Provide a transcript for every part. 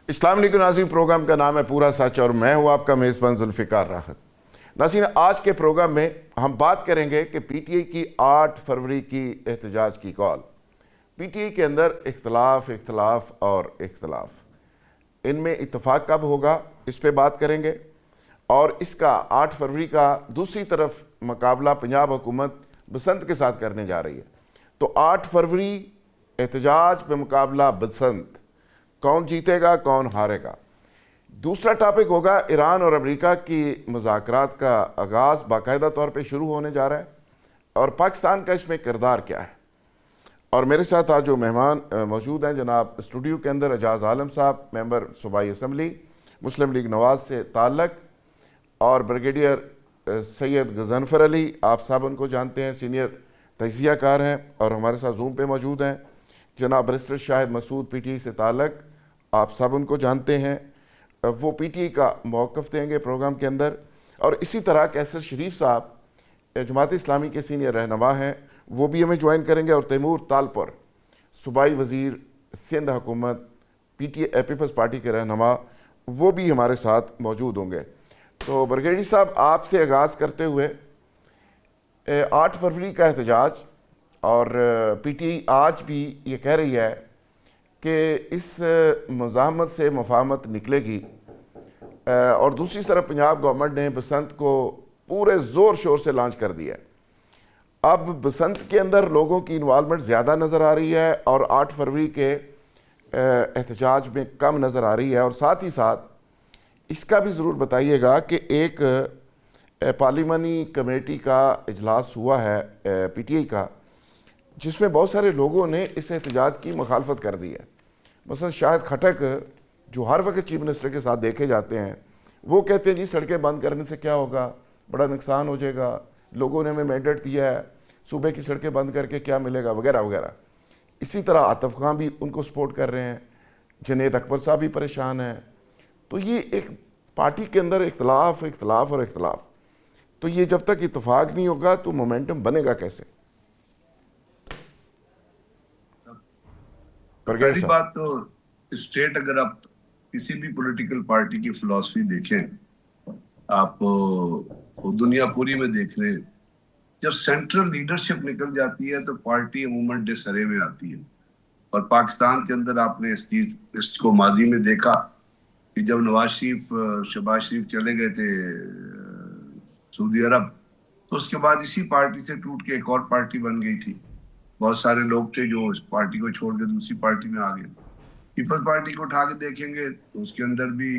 اسلام علیکم ناظرین، پروگرام کا نام ہے پورا سچ اور میں ہوں آپ کا میزبان ذوالفقار راحت۔ ناظرین، آج کے پروگرام میں ہم بات کریں گے کہ پی ٹی آئی کی 8 فروری کی احتجاج کی کال۔ پی ٹی آئی کے اندر اختلاف اور اختلاف، ان میں اتفاق کب ہوگا اس پہ بات کریں گے، اور اس کا 8 فروری کا دوسری طرف مقابلہ پنجاب حکومت بسنت کے ساتھ کرنے جا رہی ہے۔ تو 8 فروری احتجاج پہ مقابلہ بسنت، کون جیتے گا کون ہارے گا۔ دوسرا ٹاپک ہوگا ایران اور امریکہ کی مذاکرات کا آغاز باقاعدہ طور پہ شروع ہونے جا رہا ہے، اور پاکستان کا اس میں کردار کیا ہے۔ اور میرے ساتھ آج جو مہمان موجود ہیں، جناب اسٹوڈیو کے اندر اعجاز عالم صاحب، ممبر صوبائی اسمبلی مسلم لیگ نواز سے تعلق، اور بریگیڈیئر سید غضنفر علی، آپ صاحب ان کو جانتے ہیں، سینئر تجزیہ کار ہیں اور ہمارے ساتھ زوم پہ موجود ہیں۔ جناب برسٹر شاہد مسعود، پی ٹی آئی سے تعلق، آپ سب ان کو جانتے ہیں، وہ پی ٹی آئی کا موقف دیں گے پروگرام کے اندر۔ اور اسی طرح کیسر شریف صاحب جماعت اسلامی کے سینئر رہنما ہیں، وہ بھی ہمیں جوائن کریں گے، اور تیمور تالپور، صوبائی وزیر سندھ حکومت، P T I Peoples Party کے رہنما، وہ بھی ہمارے ساتھ موجود ہوں گے۔ تو برگیڈی صاحب، آپ سے آغاز کرتے ہوئے 8 فروری کا احتجاج، اور پی ٹی آئی آج بھی یہ کہہ رہی ہے کہ اس مزاحمت سے مفاہمت نکلے گی، اور دوسری طرف پنجاب گورنمنٹ نے بسنت کو پورے زور شور سے لانچ کر دیا ہے۔ اب بسنت کے اندر لوگوں کی انوالومنٹ زیادہ نظر آ رہی ہے، اور 8 فروری کے احتجاج میں کم نظر آ رہی ہے۔ اور ساتھ ہی ساتھ اس کا بھی ضرور بتائیے گا کہ ایک پارلیمانی کمیٹی کا اجلاس ہوا ہے پی ٹی آئی کا، جس میں بہت سارے لوگوں نے اس احتجاج کی مخالفت کر دی ہے۔ مثلا شاہد کھٹک، جو ہر وقت چیف منسٹر کے ساتھ دیکھے جاتے ہیں، وہ کہتے ہیں جی سڑکیں بند کرنے سے کیا ہوگا، بڑا نقصان ہو جائے گا، لوگوں نے ہمیں مینڈیٹ دیا ہے، صوبے کی سڑکیں بند کر کے کیا ملے گا، وغیرہ وغیرہ۔ اسی طرح عاطف خان بھی ان کو سپورٹ کر رہے ہیں، جنید اکبر صاحب بھی پریشان ہیں۔ تو یہ ایک پارٹی کے اندر اختلاف اور اختلاف، تو یہ جب تک اتفاق نہیں ہوگا تو مومنٹم بنے گا کیسے؟ پہلی بات تو اسٹیٹ، اگر آپ کسی بھی پولیٹیکل پارٹی کی فلسفی دیکھیں، آپ دنیا پوری میں دیکھ لیں، جب سینٹرل لیڈرشپ نکل جاتی ہے تو پارٹی عموماً ڈسارے میں آتی ہے۔ اور پاکستان کے اندر آپ نے اس کو ماضی میں دیکھا کہ جب نواز شریف، شہباز شریف چلے گئے تھے سعودی عرب، تو اس کے بعد اسی پارٹی سے ٹوٹ کے ایک اور پارٹی بن گئی تھی۔ بہت سارے لوگ تھے جو اس پارٹی کو چھوڑ کے دوسری پارٹی میں آ گئے۔ پیپلز پارٹی کو اٹھا کے دیکھیں گے تو اس کے اندر بھی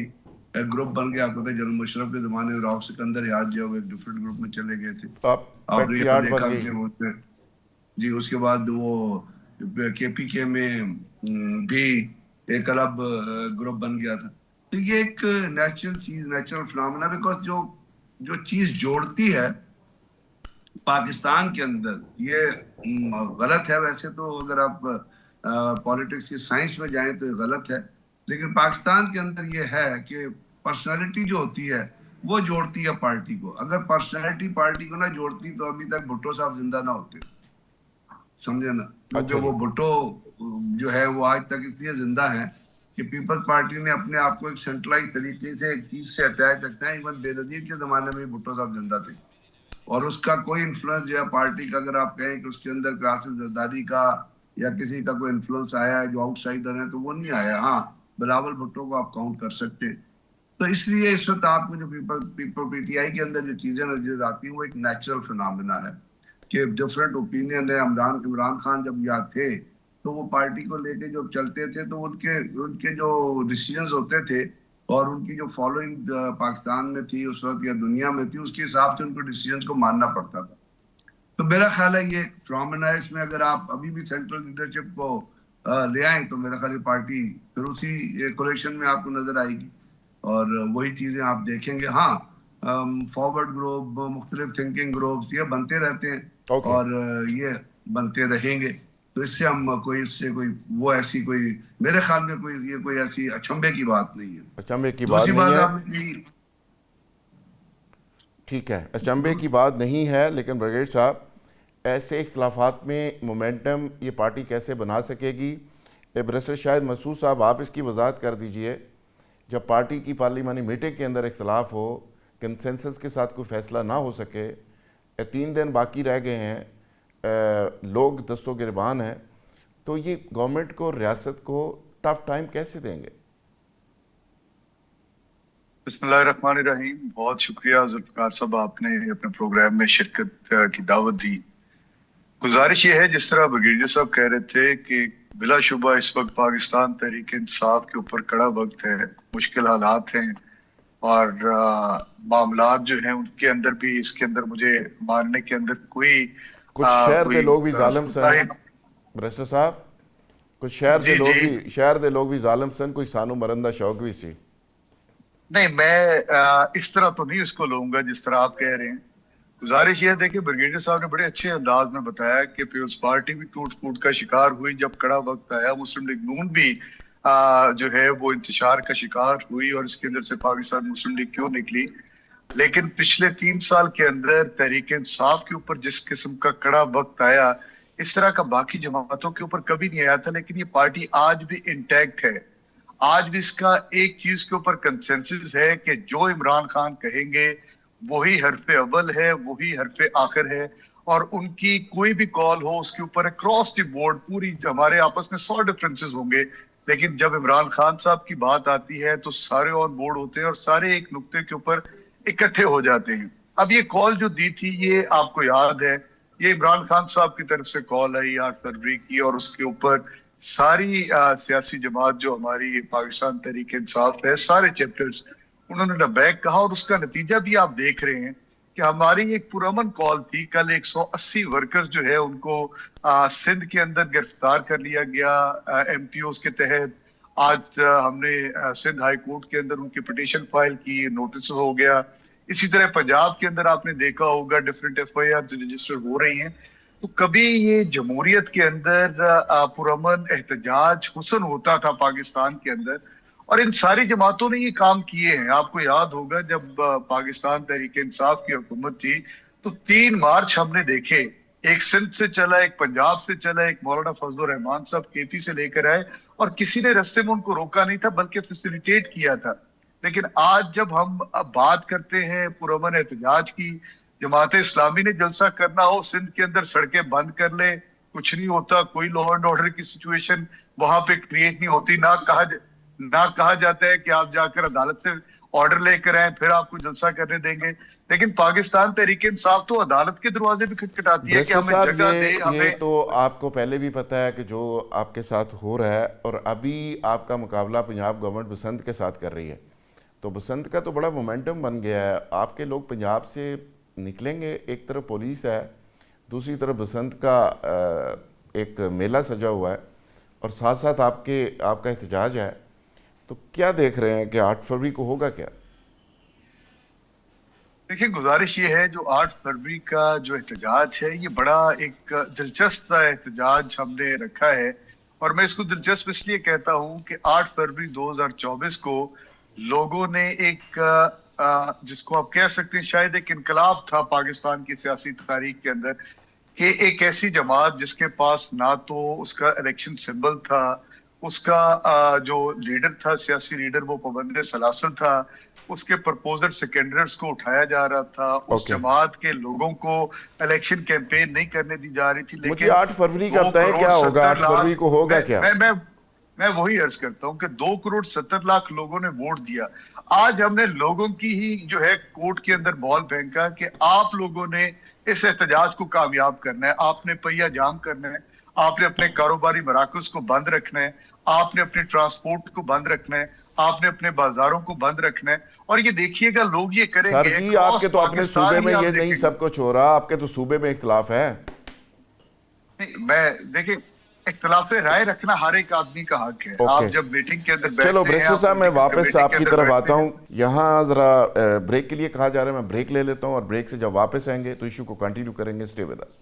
ایک گروپ بن گیا، آپ کو جنرل مشرف کے زمانے میں راؤ سکندر یاد جو ایک ڈفرنٹ گروپ میں چلے گئے تھے۔ آپ نے یہ دیکھا کہ وہ جی، اس کے بعد وہ کے پی کے میں بھی ایک الگ گروپ بن گیا تھا۔ تو یہ ایک نیچرل چیز، نیچرل فنامنا، بیکاز جو چیز جوڑتی ہے پاکستان کے اندر، یہ غلط ہے ویسے تو، اگر آپ پولیٹکس کی سائنس میں جائیں تو یہ غلط ہے، لیکن پاکستان کے اندر یہ ہے کہ پرسنالٹی جو ہوتی ہے وہ جوڑتی ہے پارٹی کو۔ اگر پرسنالٹی پارٹی کو نہ جوڑتی تو ابھی تک بھٹو صاحب زندہ نہ ہوتے، سمجھے نا؟ کیونکہ وہ بھٹو جو ہے وہ آج تک اس لیے زندہ ہیں کہ پیپلز پارٹی نے اپنے آپ کو ایک سینٹرلائز طریقے سے ایک چیز سے اٹیچ رکھنا ہے۔ ایون بے نظیر کے زمانے میں بھٹو صاحب زندہ تھے، اور اس کا کوئی انفلوئنس جو ہے پارٹی کا، اگر آپ کہیں کہ اس کے اندر قاسم زرداری کا یا کسی کا کوئی انفلوئنس آیا ہے جو آؤٹ سائڈر ہیں، تو وہ نہیں آیا۔ ہاں، بلاول بھٹو کو آپ کاؤنٹ کر سکتے ہیں۔ تو اس لیے اس وقت آپ کو جو پی ٹی آئی کے اندر جو چیزیں نظر آتی ہیں وہ ایک نیچرل فنامنا ہے کہ ڈفرینٹ اوپینین ہے۔ عمران خان جب یہاں تھے تو وہ پارٹی کو لے کے جب چلتے تھے تو ان کے جو ڈیسیژنز ہوتے تھے اور ان کی جو فالوئنگ پاکستان میں تھی اس وقت یا دنیا میں تھی، اس کے حساب سے ان کو ڈیسیژنز کو ماننا پڑتا تھا۔ تو میرا خیال ہے یہ فنامنا ہے۔ اس میں اگر آپ ابھی بھی سینٹرل لیڈرشپ کو لے آئیں تو میرا خیال ہے پارٹی پھر اسی کولیکشن میں آپ کو نظر آئے گی، اور وہی چیزیں آپ دیکھیں گے۔ ہاں، فارورڈ گروپ، مختلف تھنکنگ گروپس یہ بنتے رہتے ہیں اور یہ بنتے رہیں گے۔ تو اس سے ہم وہ ایسی کوئی میرے خیال میں کوئی ایسی اچنبے کی بات نہیں ہے۔ اچنبے کی بات نہیں ہے، ٹھیک ہے، اچنبے کی بات نہیں ہے، لیکن برگیڈ صاحب ایسے اختلافات میں مومنٹم یہ پارٹی کیسے بنا سکے گی؟ برسٹر شاہد مسعود صاحب، آپ اس کی وضاحت کر دیجئے جب پارٹی کی پارلیمانی میٹنگ کے اندر اختلاف ہو، کنسنسس کے ساتھ کوئی فیصلہ نہ ہو سکے، 3 دن باقی رہ گئے ہیں، لوگ دست و گریبان ہیں، تو یہ گورنمنٹ کو، ریاست کو ٹف ٹائم کیسے دیں گے؟ بسم اللہ الرحمن الرحیم. بہت شکریہ ذوالفقار صاحب، آپ نے اپنے پروگرام میں شرکت کی دعوت دی. گزارش یہ ہے، جس طرح بریگیڈیئر صاحب کہہ رہے تھے کہ بلا شبہ اس وقت پاکستان تحریک انصاف کے اوپر کڑا وقت ہے، مشکل حالات ہیں، اور معاملات جو ہیں ان کے اندر بھی، اس کے اندر مجھے ماننے کے اندر کچھ شہر دے لوگ بھی ظالم سن برسٹر صاحب، کچھ شہر دے لوگ بھی ظالم سن، کوئی سانو مرندہ شوق بھی سی. نہیں، میں اس طرح تو نہیں اس کو لوں گا جس طرح آپ کہہ رہے ہیں. گزارش یہ ہے، دیکھیں بریگیڈیئر صاحب نے بڑے اچھے انداز میں بتایا کہ پیپلز پارٹی بھی ٹوٹ پھوٹ کا شکار ہوئی جب کڑا وقت آیا. مسلم لیگ نون بھی جو ہے وہ انتشار کا شکار ہوئی، اور اس کے اندر سے پاکستان مسلم لیگ کیوں نکلی. لیکن پچھلے 3 سال کے اندر تحریک انصاف کے اوپر جس قسم کا کڑا وقت آیا، اس طرح کا باقی جماعتوں کے اوپر کبھی نہیں آیا تھا. لیکن یہ پارٹی آج بھی انٹیکٹ ہے. آج بھی اس کا ایک چیز کے اوپر کنسنسس ہے کہ جو عمران خان کہیں گے وہی حرف اول ہے، وہی حرف آخر ہے، اور ان کی کوئی بھی کال ہو اس کے اوپر اکراس دی بورڈ پوری، ہمارے آپس میں 100 ڈفرینسز ہوں گے، لیکن جب عمران خان صاحب کی بات آتی ہے تو سارے آن بورڈ ہوتے ہیں اور سارے ایک نقطے کے اوپر اکٹھے ہو جاتے ہیں. اب یہ کال جو دی تھی، یہ آپ کو یاد ہے، یہ عمران خان صاحب کی طرف سے کال آئی 8 فروری کی، اور اس کے اوپر ساری سیاسی جماعت جو ہماری پاکستان تحریک انصاف ہے، سارے چیپٹرز انہوں نے لبیک کہا. اور اس کا نتیجہ بھی آپ دیکھ رہے ہیں کہ ہماری ایک پرامن کال تھی. کل 180 ورکرز جو ہے ان کو سندھ کے اندر گرفتار کر لیا گیا ایم پی اوز کے تحت. آج ہم نے سندھ ہائی کورٹ کے اندر ان کی پٹیشن فائل کی، نوٹس ہو گیا. اسی طرح پنجاب کے اندر آپ نے دیکھا ہوگا different F I R register ہو رہی ہیں. تو کبھی یہ جمہوریت کے اندر پرامن احتجاج حسن ہوتا تھا پاکستان کے اندر، اور ان ساری جماعتوں نے یہ کام کیے ہیں. آپ کو یاد ہوگا جب پاکستان تحریک انصاف کی حکومت تھی تو 3 مارچ ہم نے دیکھے، ایک سندھ سے چلا، ایک پنجاب سے چلا، ایک مولانا فضل الرحمان صاحب کے پی سے لے کر آئے، اور کسی نے رستے میں ان کو روکا نہیں تھا بلکہ فیسیلیٹیٹ کیا تھا. لیکن آج جب ہم بات کرتے ہیں پرامن احتجاج کی، جماعت اسلامی نے جلسہ کرنا ہو، سندھ کے اندر سڑکیں بند کر لے، کچھ نہیں ہوتا، کوئی لا اینڈ آرڈر کی سچویشن وہاں پہ کریٹ نہیں ہوتی. نہ کہا جاتا ہے کہ آپ جا کر عدالت سے آرڈر لے کر آئیں پھر آپ کو جلسہ کرنے دیں گے. لیکن پاکستان تحریک انصاف تو عدالت کے دروازے بھی کھٹکھٹاتی ہے کہ ہمیں جگہ دے. یہ تو آپ کو پہلے بھی پتا ہے کہ جو آپ کے ساتھ ہو رہا ہے، اور ابھی آپ کا مقابلہ پنجاب گورنمنٹ بسنت کے ساتھ کر رہی ہے، تو بسنت کا تو بڑا مومنٹم بن گیا ہے. آپ کے لوگ پنجاب سے نکلیں گے، ایک طرف پولیس ہے، دوسری طرف بسنت کا ایک میلہ سجا ہوا ہے، اور ساتھ ساتھ آپ کا احتجاج ہے. تو کیا دیکھ رہے ہیں کہ 8 فروری کو ہوگا کیا؟ دیکھیں، گزارش یہ ہے، جو 8 فروری کا جو احتجاج ہے، یہ بڑا ایک دلچسپ احتجاج ہم نے رکھا ہے. اور میں اس کو دلچسپ اس لیے کہتا ہوں کہ 8 فروری 2024 کو لوگوں نے ایک جس کو آپ کہہ سکتے ہیں شاید ایک انقلاب تھا پاکستان کی سیاسی تاریخ کے اندر، کہ ایک ایسی جماعت جس کے پاس نہ تو اس کا الیکشن سمبل تھا، اس کا جو لیڈر تھا، سیاسی لیڈر، وہ پابند سلاسل تھا، اس کے پرپوزر سیکنڈرز کو اٹھایا جا رہا تھا، اس جماعت کے لوگوں کو الیکشن کیمپین نہیں کرنے دی جا رہی تھی. مجھے 8 فروری کا بتائیں کیا ہوگا، 8 فروری کو ہوگا کیا؟ میں وہی عرض کرتا ہوں کہ 2,70,00,000 لوگوں نے ووٹ دیا. آج ہم نے لوگوں کی ہی جو ہے کورٹ کے اندر بال پھینکا کہ آپ لوگوں نے اس احتجاج کو کامیاب کرنا ہے، آپ نے پہیہ جام کرنا ہے، آپ نے اپنے کاروباری مراکز کو بند رکھنا ہے، آپ نے اپنے ٹرانسپورٹ کو بند رکھنا ہے، آپ نے اپنے بازاروں کو بند رکھنا ہے. اور یہ دیکھیے گا لوگ یہ کریں گے. سر جی، آپ کے تو اپنے صوبے میں یہ نہیں سب کچھ ہو رہا، آپ کے تو صوبے میں اختلاف ہے. میں دیکھیں، اختلاف رائے رکھنا ہر ایک آدمی کا حق ہے. آپ جب میٹنگ کے اندر بیٹھتے ہیں، چلو برسٹر صاحب، میں واپس آپ کی طرف آتا ہوں. یہاں ذرا بریک کے لیے کہا جا رہا ہے، میں بریک لے لیتا ہوں، اور بریک سے جب واپس آئیں گے تو ایشو کو کنٹینیو کریں گے. Stay with us.